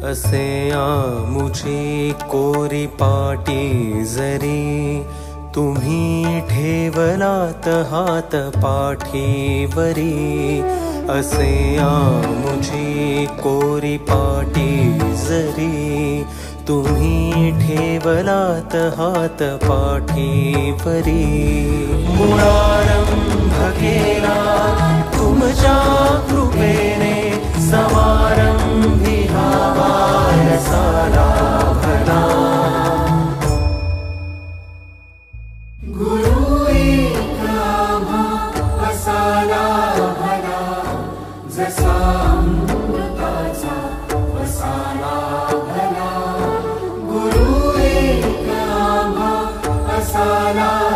असे आमुची कोरी पाटी जरी, तुम्ही ठेवलात हात पाठीवरी। असे आमुची कोरी पाटी जरी, तुम्ही ठेवलात हात पाठीवरी। मुळारंभ केला तुमच्या कृपेने, समारंभी हा वारसाला भला। गुरु एक आम्हा असाला भला, जसा अमृताचा वसाला भला। गुरु एक आम्हा असाला